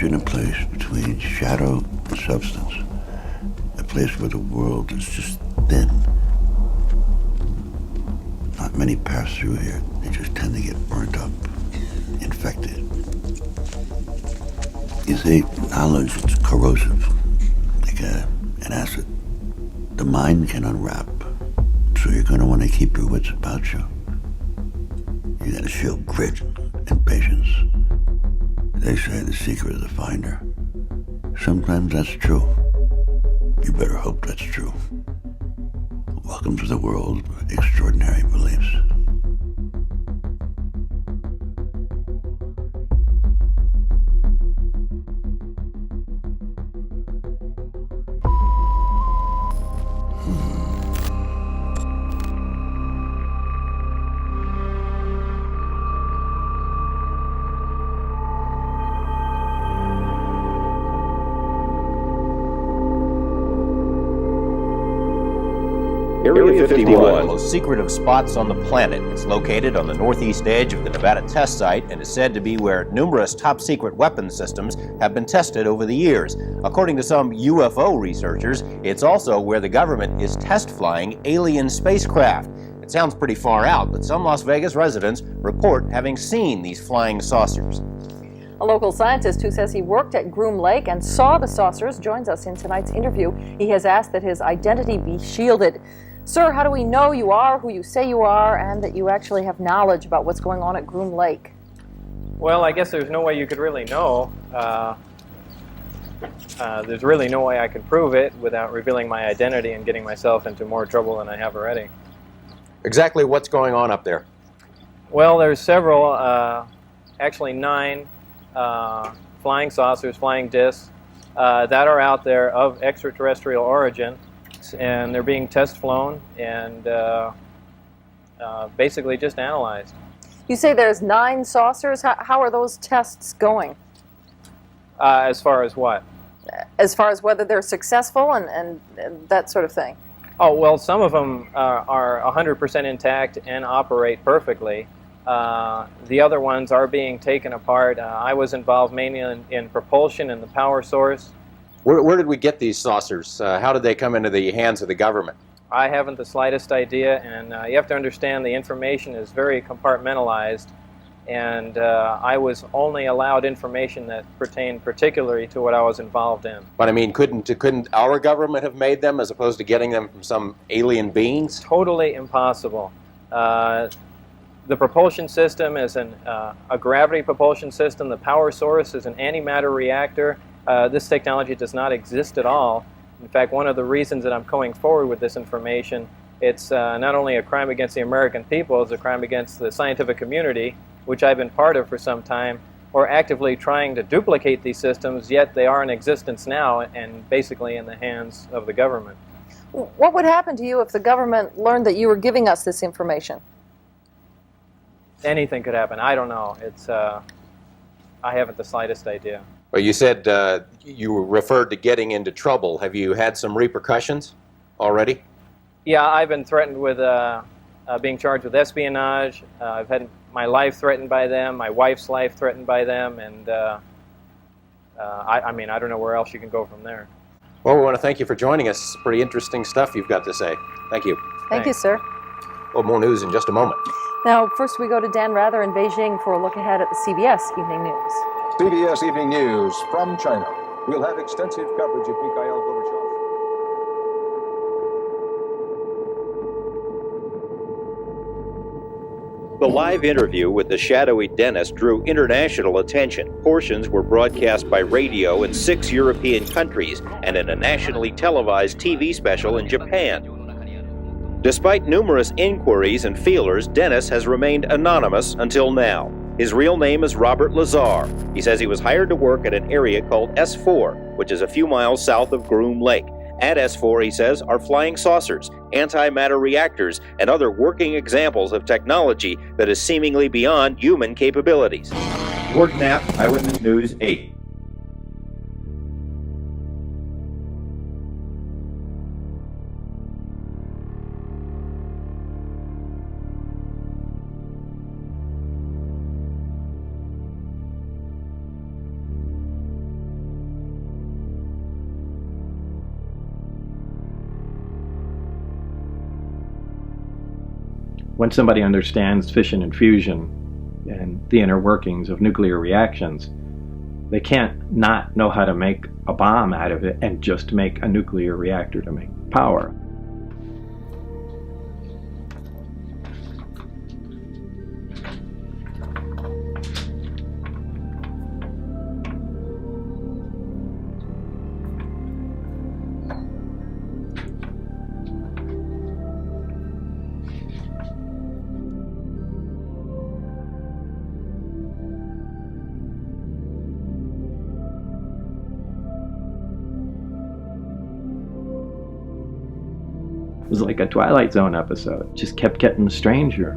imagine a place between shadow and substance, a place where the world is just thin. Not many pass through here. They just tend to get burnt up, infected. You see, knowledge is corrosive, like an acid. The mind can unwrap, so you're going to want to keep your wits about you. You got to show grit and patience. They say the secret of the finder. Sometimes that's true. You better hope that's true. Welcome to the world of extraordinary beliefs. Area 51, one of the most secretive spots on the planet. It's located on the northeast edge of the Nevada test site and is said to be where numerous top-secret weapons systems have been tested over the years. According to some UFO researchers, it's also where the government is test flying alien spacecraft. It sounds pretty far out, but some Las Vegas residents report having seen these flying saucers. A local scientist who says he worked at Groom Lake and saw the saucers joins us in tonight's interview. He has asked that his identity be shielded. Sir, how do we know you are who you say you are and that you actually have knowledge about what's going on at Groom Lake? Well, I guess there's no way you could really know. There's really no way I could prove it without revealing my identity and getting myself into more trouble than I have already. Exactly what's going on up there? Well, there's several, actually 9 flying saucers, flying discs that are out there of extraterrestrial origin. And they're being test flown and basically just analyzed. You say there's 9 saucers. How are those tests going? As far as what? As far as whether they're successful and that sort of thing. Oh, well, some of them are 100% intact and operate perfectly. The other ones are being taken apart. I was involved mainly in propulsion and the power source. Where did we get these saucers? How did they come into the hands of the government? I haven't the slightest idea, and you have to understand the information is very compartmentalized, and I was only allowed information that pertained particularly to what I was involved in. But I mean, couldn't our government have made them as opposed to getting them from some alien beings? Totally impossible. The propulsion system is a gravity propulsion system. The power source is an antimatter reactor. This technology does not exist at all. In fact, one of the reasons that I'm going forward with this information, it's not only a crime against the American people, it's a crime against the scientific community, which I've been part of for some time, or actively trying to duplicate these systems, yet they are in existence now and basically in the hands of the government. What would happen to you if the government learned that you were giving us this information? Anything could happen. I don't know. I haven't the slightest idea. Well, you said you referred to getting into trouble. Have you had some repercussions already? Yeah, I've been threatened with being charged with espionage. I've had my life threatened by them, my wife's life threatened by them, and I mean, I don't know where else you can go from there. Well, we want to thank you for joining us. It's pretty interesting stuff you've got to say. Thank you. Thank you, sir. Well, more news in just a moment. Now, first we go to Dan Rather in Beijing for a look ahead at the CBS Evening News. CBS Evening News from China. We'll have extensive coverage of Mikhail Gorbachev. The live interview with the shadowy dentist drew international attention. Portions were broadcast by radio in 6 European countries and in a nationally televised TV special in Japan. Despite numerous inquiries and feelers, Dennis has remained anonymous until now. His real name is Robert Lazar. He says he was hired to work at an area called S4, which is a few miles south of Groom Lake. At S4, he says, are flying saucers, antimatter reactors, and other working examples of technology that is seemingly beyond human capabilities. Gordon Knapp, Eyewitness News 8. When somebody understands fission and fusion and the inner workings of nuclear reactions, they can't not know how to make a bomb out of it and just make a nuclear reactor to make power. It was like a Twilight Zone episode. It just kept getting stranger.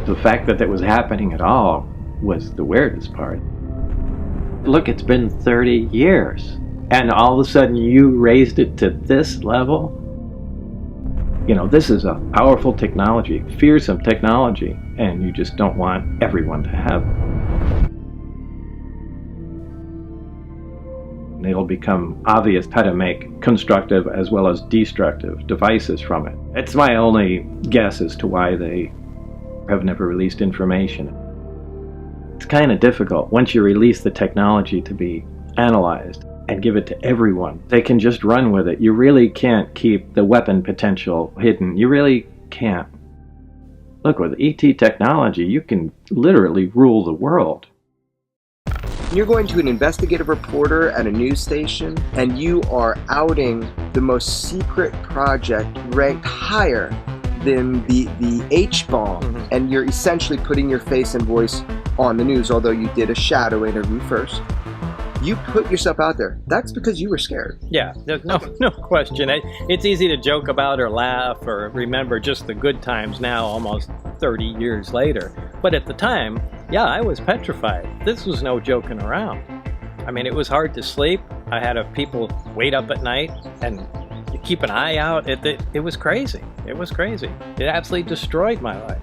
The fact that it was happening at all was the weirdest part. Look, it's been 30 years, and all of a sudden you raised it to this level? You know, this is a powerful technology, fearsome technology, and you just don't want everyone to have it. It'll become obvious how to make constructive as well as destructive devices from it. It's my only guess as to why they have never released information. It's kind of difficult. Once you release the technology to be analyzed and give it to everyone, they can just run with it. You really can't keep the weapon potential hidden. You really can't. Look, with ET technology, you can literally rule the world. You're going to an investigative reporter at a news station and you are outing the most secret project ranked higher than the H-bomb, and you're essentially putting your face and voice on the news, although you did a shadow interview first. You put yourself out there. That's because you were scared. Yeah, there's no question. It's easy to joke about or laugh or remember just the good times now, almost 30 years later. But at the time, yeah, I was petrified. This was no joking around. I mean, it was hard to sleep. I had people wait up at night and you keep an eye out. It was crazy. It was crazy. It absolutely destroyed my life.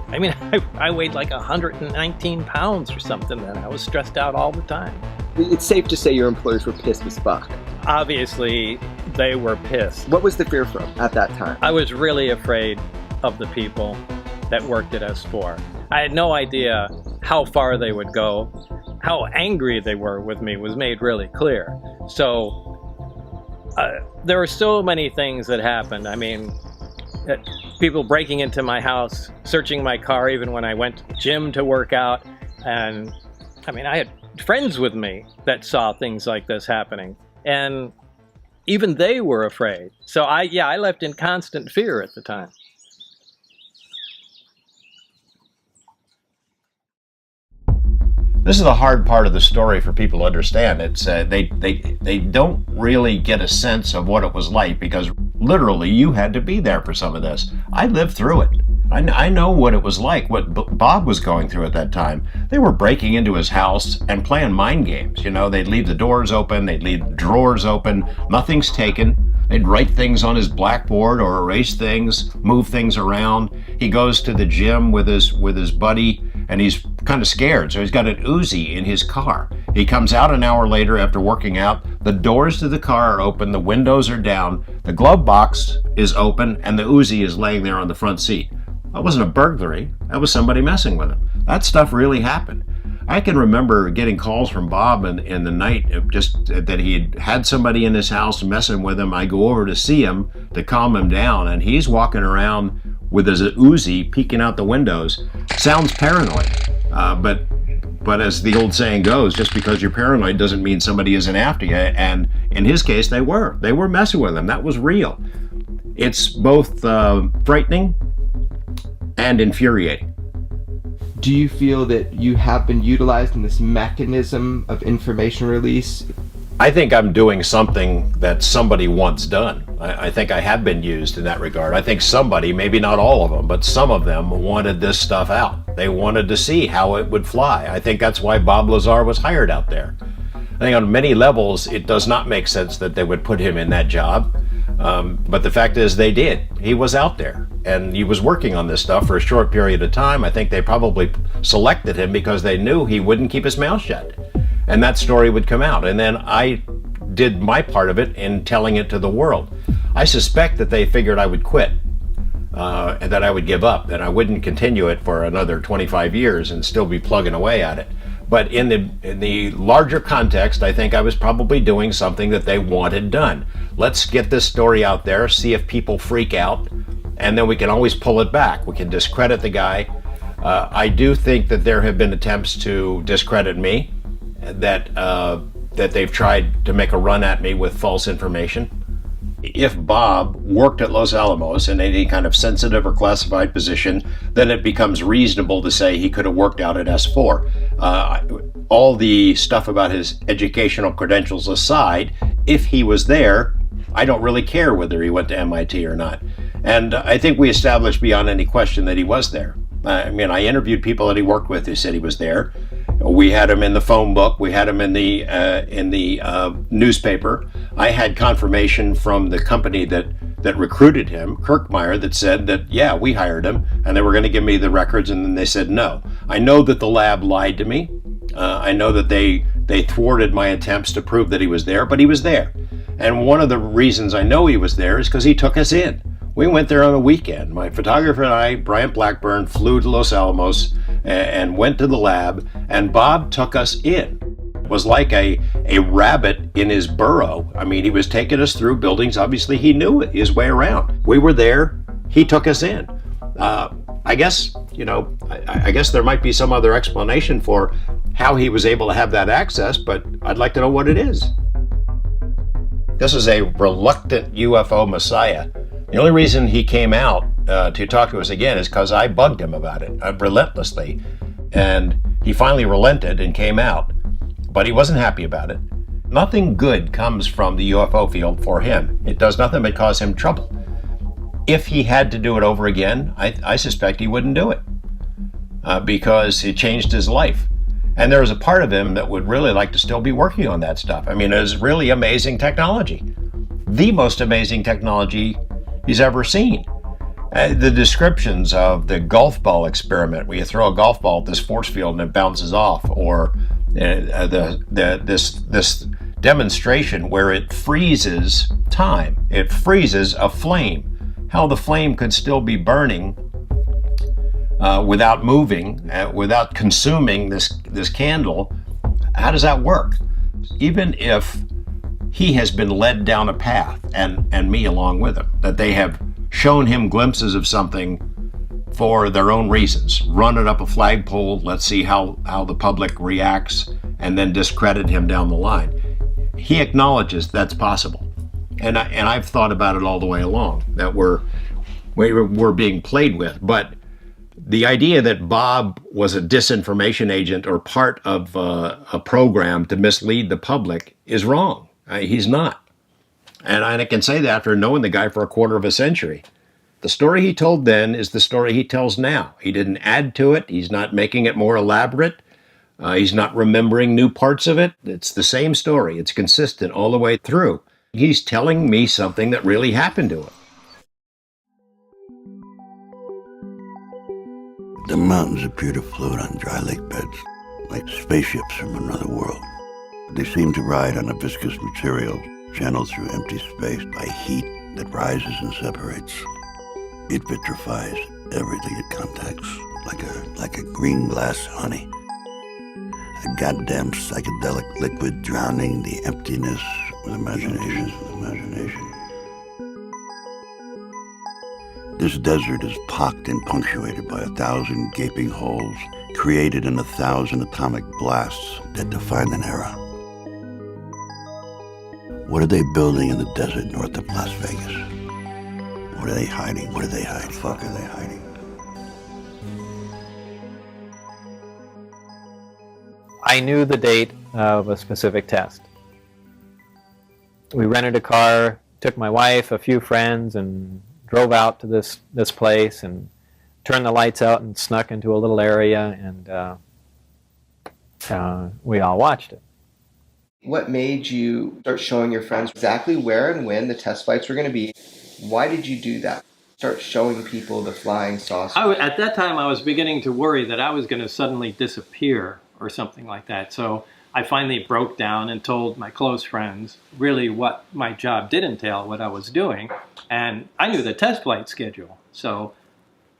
I mean, I weighed like 119 pounds or something then. I was stressed out all the time. It's safe to say your employers were pissed as fuck. Obviously, they were pissed. What was the fear from at that time? I was really afraid of the people that worked at S4. I had no idea how far they would go. How angry they were with me was made really clear. So there were so many things that happened. I mean, people breaking into my house, searching my car even when I went to the gym to work out. And I mean, I had friends with me that saw things like this happening. And even they were afraid. So I left in constant fear at the time. This is the hard part of the story for people to understand. It's they don't really get a sense of what it was like because literally you had to be there for some of this. I lived through it. I know what it was like, what Bob was going through at that time. They were breaking into his house and playing mind games. You know, they'd leave the doors open, they'd leave the drawers open, nothing's taken. They'd write things on his blackboard or erase things, move things around. He goes to the gym with his buddy and he's kind of scared, so he's got an Uzi in his car. He comes out an hour later after working out, the doors to the car are open, the windows are down, the glove box is open, and the Uzi is laying there on the front seat. That wasn't a burglary, that was somebody messing with him. That stuff really happened. I can remember getting calls from Bob in the night, just that he had somebody in his house messing with him. I go over to see him to calm him down, and he's walking around with his Uzi peeking out the windows. Sounds paranoid, but as the old saying goes, just because you're paranoid doesn't mean somebody isn't after you. And in his case, they were messing with him. That was real. It's both frightening and infuriating. Do you feel that you have been utilized in this mechanism of information release? I think I'm doing something that somebody once done. I think I have been used in that regard. I think somebody, maybe not all of them, but some of them wanted this stuff out. They wanted to see how it would fly. I think that's why Bob Lazar was hired out there. I think on many levels, it does not make sense that they would put him in that job. But the fact is they did. He was out there and he was working on this stuff for a short period of time. I think they probably selected him because they knew he wouldn't keep his mouth shut. And that story would come out. And then I did my part of it in telling it to the world. I suspect that they figured I would quit. and that I would give up, that I wouldn't continue it for another 25 years and still be plugging away at it. But in the larger context, I think I was probably doing something that they wanted done. Let's get this story out there, see if people freak out, and then we can always pull it back. We can discredit the guy. I do think that there have been attempts to discredit me, that they've tried to make a run at me with false information. If Bob worked at Los Alamos in any kind of sensitive or classified position, then it becomes reasonable to say he could have worked out at S4. All the stuff about his educational credentials aside, if he was there, I don't really care whether he went to MIT or not. And I think we established beyond any question that he was there. I mean, I interviewed people that he worked with who said he was there. We had him in the phone book. We had him in the newspaper. I had confirmation from the company that recruited him, Kirkmeyer, that said that, yeah, we hired him, and they were going to give me the records, and then they said no. I know that the lab lied to me. I know that they thwarted my attempts to prove that he was there, but he was there. And one of the reasons I know he was there is because he took us in. We went there on a weekend. My photographer and I, Bryant Blackburn, flew to Los Alamos and went to the lab, and Bob took us in. It was like a rabbit in his burrow. I mean, he was taking us through buildings. Obviously, he knew his way around. We were there. He took us in. I guess, I guess there might be some other explanation for how he was able to have that access, but I'd like to know what it is. This is a reluctant UFO messiah. The only reason he came out to talk to us again is because I bugged him about it relentlessly. And he finally relented and came out. But he wasn't happy about it. Nothing good comes from the UFO field for him. It does nothing but cause him trouble. If he had to do it over again, I suspect he wouldn't do it because it changed his life. And there was a part of him that would really like to still be working on that stuff. I mean, it was really amazing technology. The most amazing technology he's ever seen. The descriptions of the golf ball experiment, where you throw a golf ball at this force field and it bounces off, or this demonstration where it freezes time. It freezes a flame. How the flame could still be burning without moving, without consuming this candle. How does that work? Even if he has been led down a path, and me along with him, that they have shown him glimpses of something for their own reasons. Run it up a flagpole, let's see how the public reacts, and then discredit him down the line. He acknowledges that's possible. And I've thought about it all the way along, that we're being played with. But the idea that Bob was a disinformation agent or part of a program to mislead the public is wrong. He's not. And I can say that after knowing the guy for a quarter of a century. The story he told then is the story he tells now. He didn't add to it. He's not making it more elaborate. He's not remembering new parts of it. It's the same story. It's consistent all the way through. He's telling me something that really happened to him. The mountains appear to float on dry lake beds, like spaceships from another world. They seem to ride on a viscous material channeled through empty space by heat that rises and separates. It vitrifies everything it contacts, like a green glass honey. A goddamn psychedelic liquid drowning the emptiness with imagination. This desert is pocked and punctuated by 1,000 gaping holes created in 1,000 atomic blasts that define an era. What are they building in the desert north of Las Vegas? What are they hiding? What are they hiding? The fuck are they hiding? I knew the date of a specific test. We rented a car, took my wife, a few friends, and drove out to this place and turned the lights out and snuck into a little area, and we all watched it. What made you start showing your friends exactly where and when the test flights were going to be? Why did you do that? Start showing people the flying saucer. At that time, I was beginning to worry that I was going to suddenly disappear or something like that. So I finally broke down and told my close friends really what my job did entail, what I was doing. And I knew the test flight schedule. So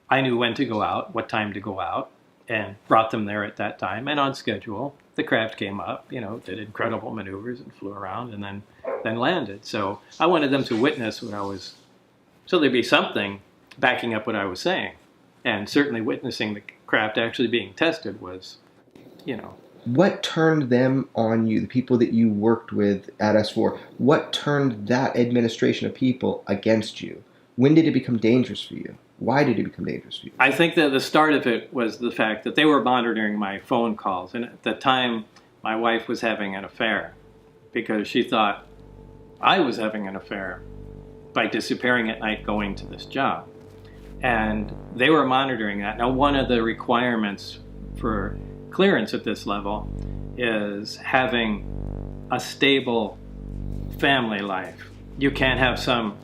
I knew when to go out, what time to go out, and brought them there at that time and on schedule. The craft came up, did incredible maneuvers and flew around and then landed. So I wanted them to witness what I was, so there'd be something backing up what I was saying. And certainly witnessing the craft actually being tested was, What turned them on you, the people that you worked with at S4? What turned that administration of people against you? When did it become dangerous for you? Why did it become dangerous for you? I think that the start of it was the fact that they were monitoring my phone calls. And at the time, my wife was having an affair because she thought I was having an affair by disappearing at night going to this job. And they were monitoring that. Now, one of the requirements for clearance at this level is having a stable family life. You can't have some,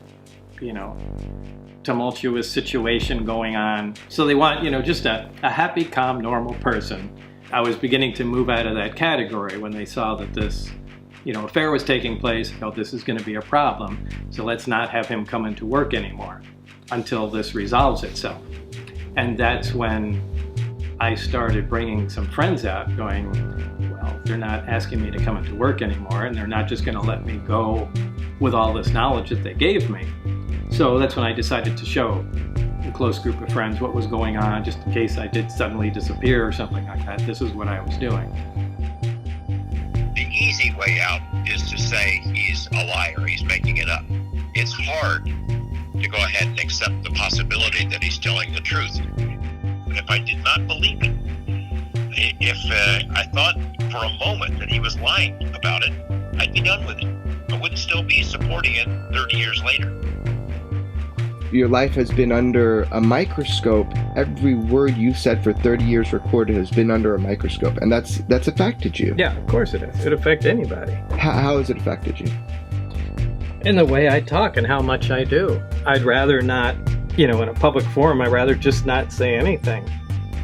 tumultuous situation going on. So they want, just a happy, calm, normal person. I was beginning to move out of that category when they saw that this, affair was taking place. This is going to be a problem. So let's not have him come into work anymore until this resolves itself. And that's when I started bringing some friends out going, well, they're not asking me to come into work anymore, and they're not just going to let me go with all this knowledge that they gave me. So that's when I decided to show a close group of friends what was going on, just in case I did suddenly disappear or something like that. This is what I was doing. The easy way out is to say he's a liar, he's making it up. It's hard to go ahead and accept the possibility that he's telling the truth. But if I did not believe it, if I thought for a moment that he was lying about it, I'd be done with it. I wouldn't still be supporting it 30 years later. Your life has been under a microscope. Every word you've said for 30 years recorded has been under a microscope, and that's affected you. Yeah, of course it is. It affects anybody. How has it affected you? In the way I talk and how much I do. I'd rather not, in a public forum, I'd rather just not say anything.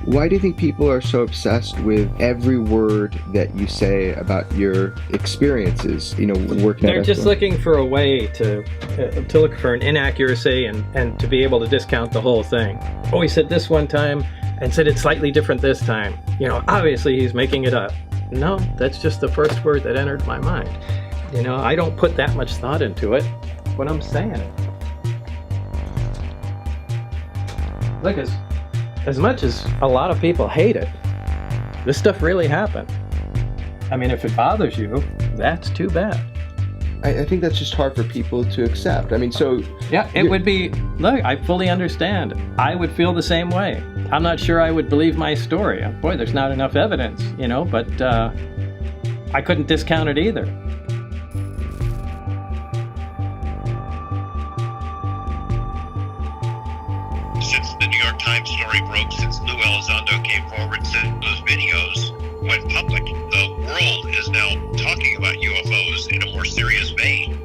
Why do you think people are so obsessed with every word that you say about your experiences, working They're at just S4? looking for a way to look for an inaccuracy and to be able to discount the whole thing. Oh, he said this one time and said it's slightly different this time. Obviously he's making it up. No, that's just the first word that entered my mind. I don't put that much thought into it when I'm saying it. Look, as much as a lot of people hate it, this stuff really happened. I mean, if it bothers you, that's too bad. I think that's just hard for people to accept. I mean, so... Yeah, it would be... Look, I fully understand. I would feel the same way. I'm not sure I would believe my story. Boy, there's not enough evidence, but I couldn't discount it either. Since the New York Times story broke, since Lou Elizondo came forward, since those videos went public, the world is now talking about UFOs in a more serious vein.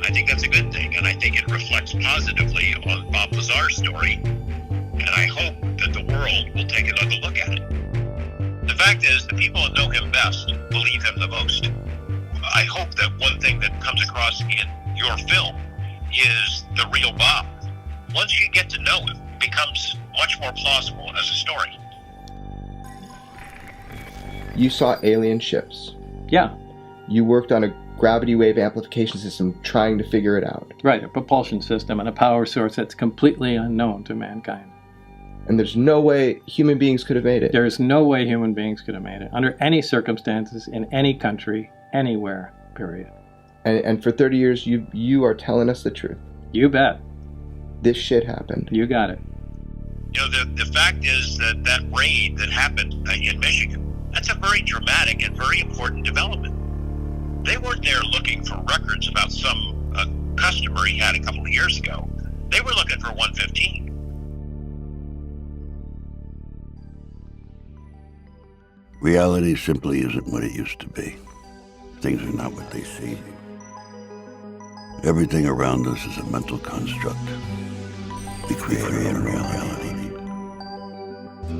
I think that's a good thing, and I think it reflects positively on Bob Lazar's story, and I hope that the world will take another look at it. The fact is, the people that know him best believe him the most. I hope that one thing that comes across in your film is the real Bob. Once you get to know him, it becomes much more plausible as a story. You saw alien ships. Yeah. You worked on a gravity wave amplification system trying to figure it out. Right, a propulsion system and a power source that's completely unknown to mankind. And there's no way human beings could have made it. There is no way human beings could have made it, under any circumstances, in any country, anywhere, period. And for 30 years, you are telling us the truth. You bet. This shit happened. You got it. The fact is that raid that happened in Michigan, that's a very dramatic and very important development. They weren't there looking for records about some customer he had a couple of years ago. They were looking for 115. Reality simply isn't what it used to be. Things are not what they seem. Everything around us is a mental construct. We create our own reality.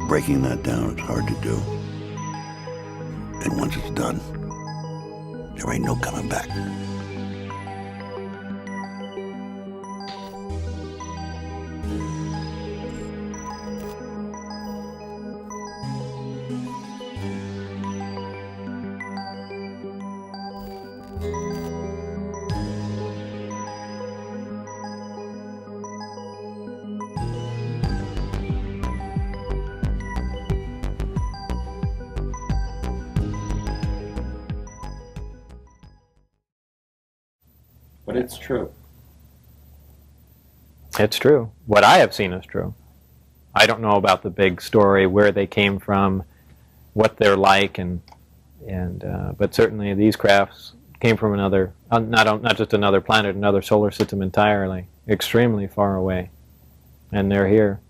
Breaking that down is hard to do. And once it's done, There ain't no coming back. But it's true. It's true. What I have seen is true. I don't know about the big story, where they came from, what they're like, but certainly these crafts came from another, not just another planet, another solar system entirely, extremely far away, and they're here.